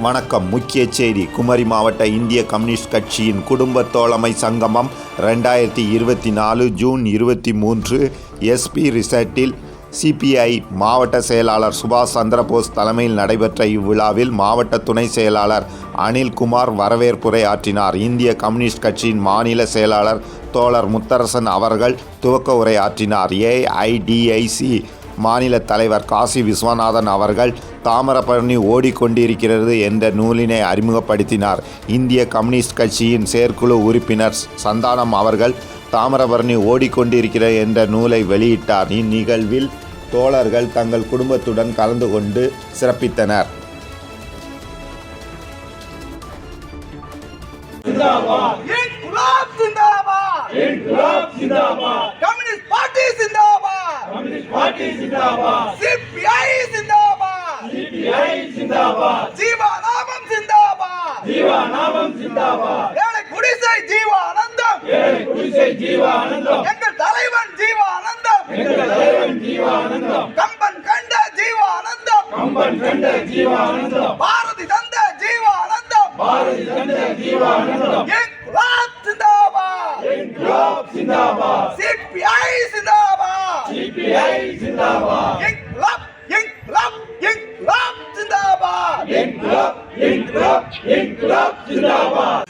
வணக்கம். முக்கிய செய்தி. குமரி மாவட்ட இந்திய கம்யூனிஸ்ட் கட்சியின் குடும்ப தோழமை சங்கமம் 2024 ஜூன் 23 எஸ்பி ரிசார்ட்டில் சிபிஐ மாவட்ட செயலாளர் சுபாஷ் சந்திரபோஸ் தலைமையில் நடைபெற்ற இவ்விழாவில் மாவட்ட துணை செயலாளர் அனில்குமார் வரவேற்புரை ஆற்றினார். இந்திய கம்யூனிஸ்ட் கட்சியின் மாநில செயலாளர் தோழர் முத்தரசன் அவர்கள் துவக்க உரை ஆற்றினார். ஏஐடிஐசி மாநில தலைவர் காசி விஸ்வநாதன் அவர்கள் தாமிரபரணி ஓடிக்கொண்டிருக்கிறது என்ற நூலினை அறிமுகப்படுத்தினார். இந்திய கம்யூனிஸ்ட் கட்சியின் செயற்குழு உறுப்பினர் சந்தானம் அவர்கள் தாமிரபரணி ஓடிக்கொண்டிருக்கிறது என்ற நூலை வெளியிட்டார். இந்நிகழ்வில் தோழர்கள் தங்கள் குடும்பத்துடன் கலந்து கொண்டு சிறப்பித்தனர். पार्टी जिंदाबाद, सीपीआई जिंदाबाद, सीपीआई जिंदाबाद, जीवानामम जिंदाबाद, जीवानामम जिंदाबाद, ஏழை குடிசை ஜீவானந்தம், ஏழை குடிசை ஜீவானந்தம், எங்கள் தலைவன் ஜீவானந்தம், எங்கள் தலைவன் ஜீவானந்தம், கம்பன் கண்ட ஜீவானந்தம், கம்பன் கண்ட ஜீவானந்தம், பாரதி தந்த ஜீவானந்தம், பாரதி தந்த ஜீவானந்தம், இன்குலாப் जिंदाबाद, इनकलाब जिंदाबाद, सीपीआई जिंदाबाद, सीपीआई जिंदाबाद, इनकलाब इनकलाब इनकलाब जिंदाबाद, इनकलाब इनकलाब इनकलाब जिंदाबाद।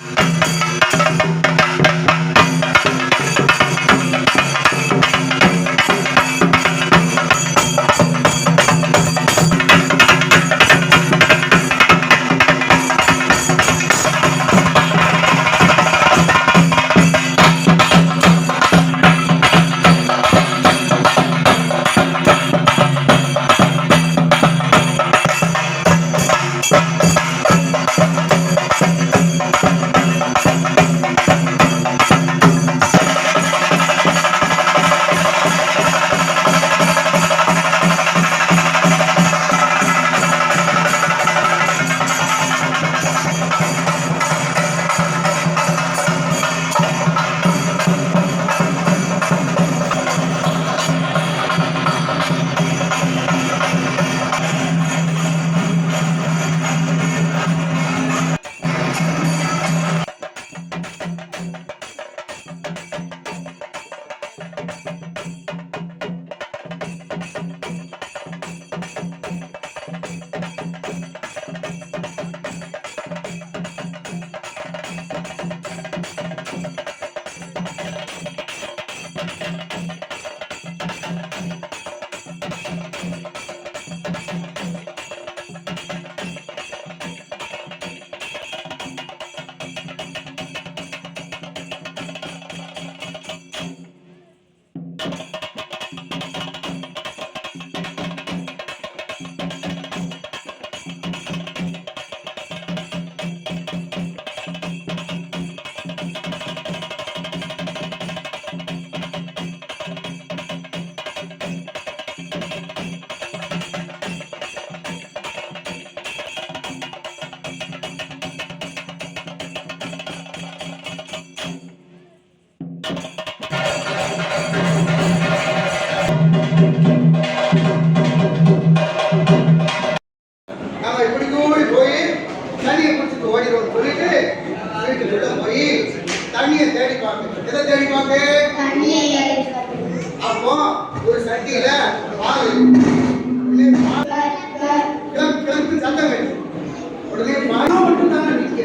தண்ணியை தேடி பார்க்க, எதை தேடி பார்க்க? அப்போ ஒரு சட்டியில பால் கிளம்பு சத்தம் வேணும். உடனே பணம் மட்டும் தானே நிக்க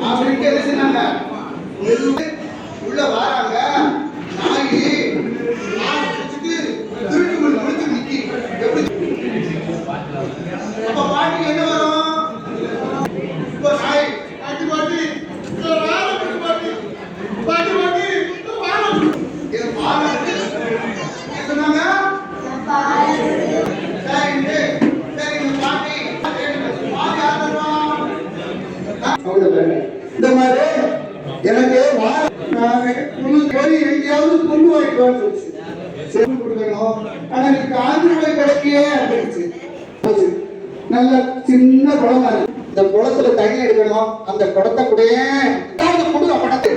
அப்படின்னு என்ன சொன்னாங்க, உள்ள வராங்க நாய் திருட்டு முடிச்சு நிக்கி. அப்ப பாட்டுக்கு என்ன வரும்? இப்போ நாய் பாட்டி பாட்டி இந்த மாதிரி எனக்கு போய் எங்கேயாவது பொண்ணு வாங்கிட்டு கொடுக்கணும். ஆனா எனக்கு ஆந்திர கிடைக்கே அப்படிச்சு. நல்ல சின்ன குளம், இந்த குளத்துல தண்ணி எடுக்கணும். அந்த குடத்தை கூட கொடுக்க படத்து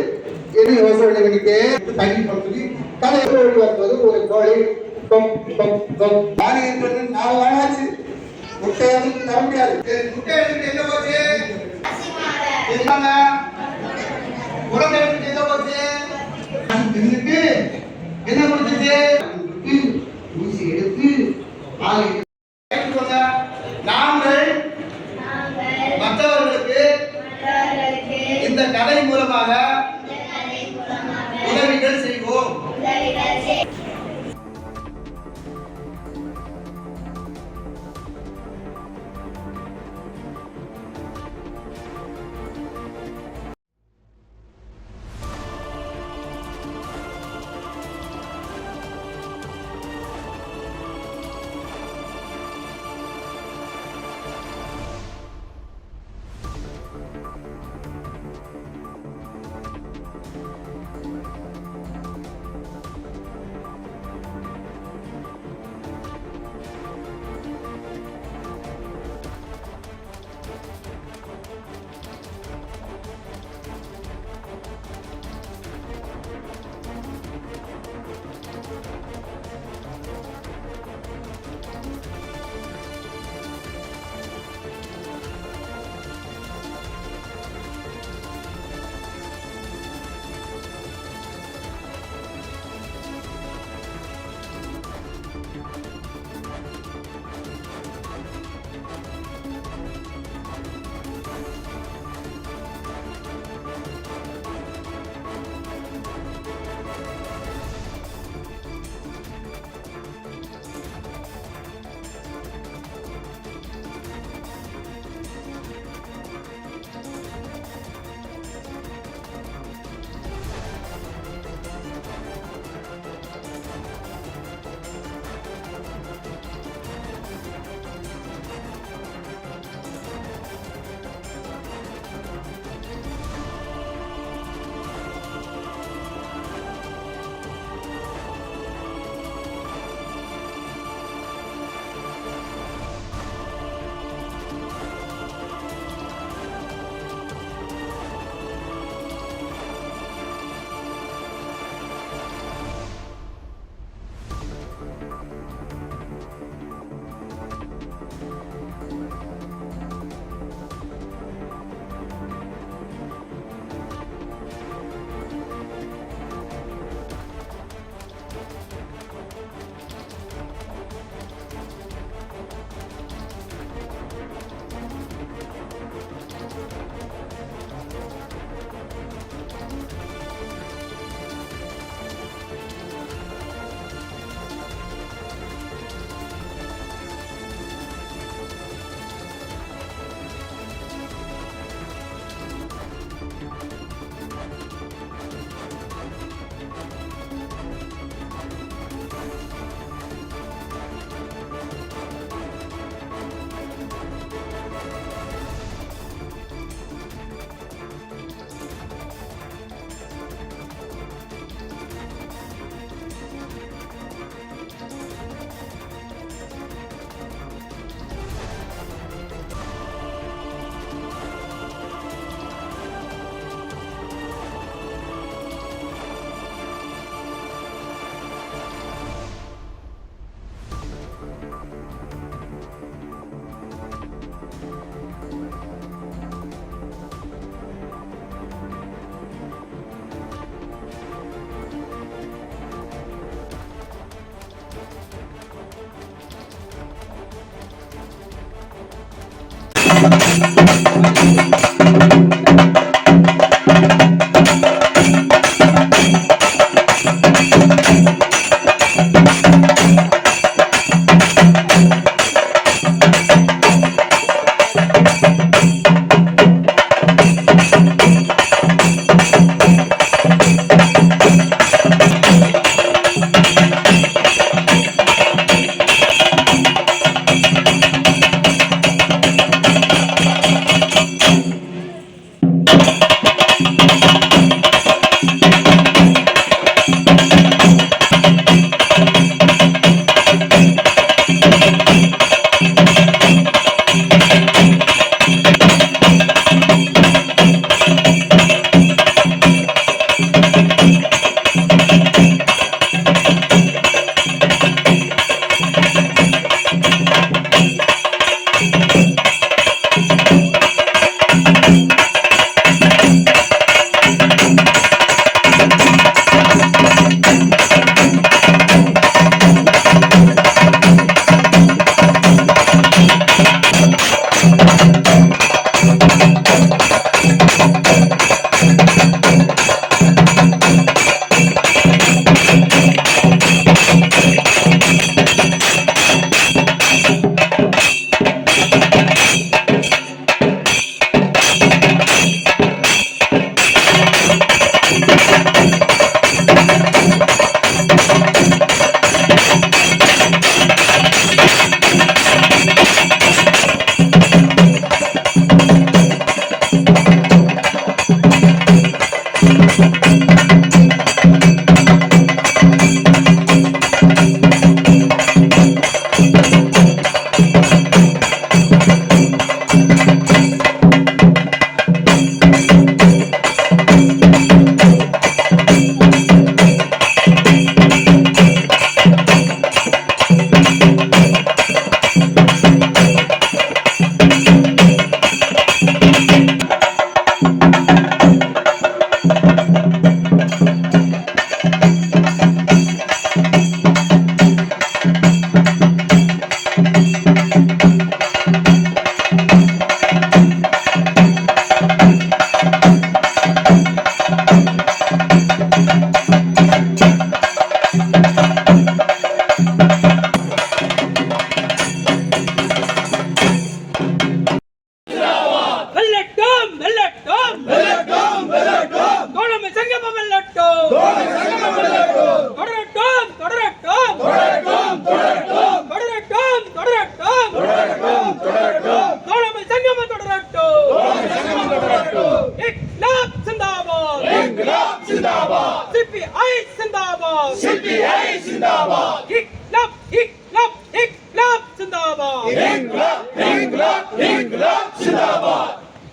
என்ன யோசனை பண்ணிட்டு தண்ணி சொல்லி தலைவர் வரும்போது ஒரு கோழி 4 நாள் ஆச்சு. முட்டை வந்து தர முடியாது. முட்டை எடுத்துட்டு எங்க போச்சு? என்னாங்க? குழந்தை எடுத்துட்டு எங்க போச்சு? தின்னுட்டு என்ன கொடுத்துச்சு? ஊசி எடுத்து பால் எடுத்துக்கோங்க. நாங்கள் மற்றவர்களுக்கு இந்த கதை மூலமாக உதவிகள் செய்வோம்.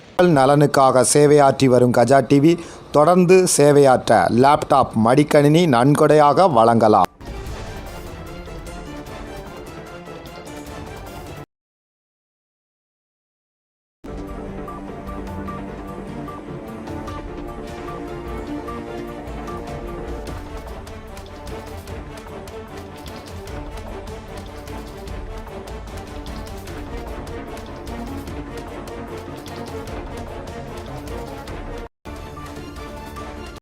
மக்கள் நலனுக்காக சேவையாற்றி வரும் கஜா டிவி தொடர்ந்து சேவையாற்ற லேப்டாப் மடிக்கணினி நன்கொடையாக வழங்கலாம்.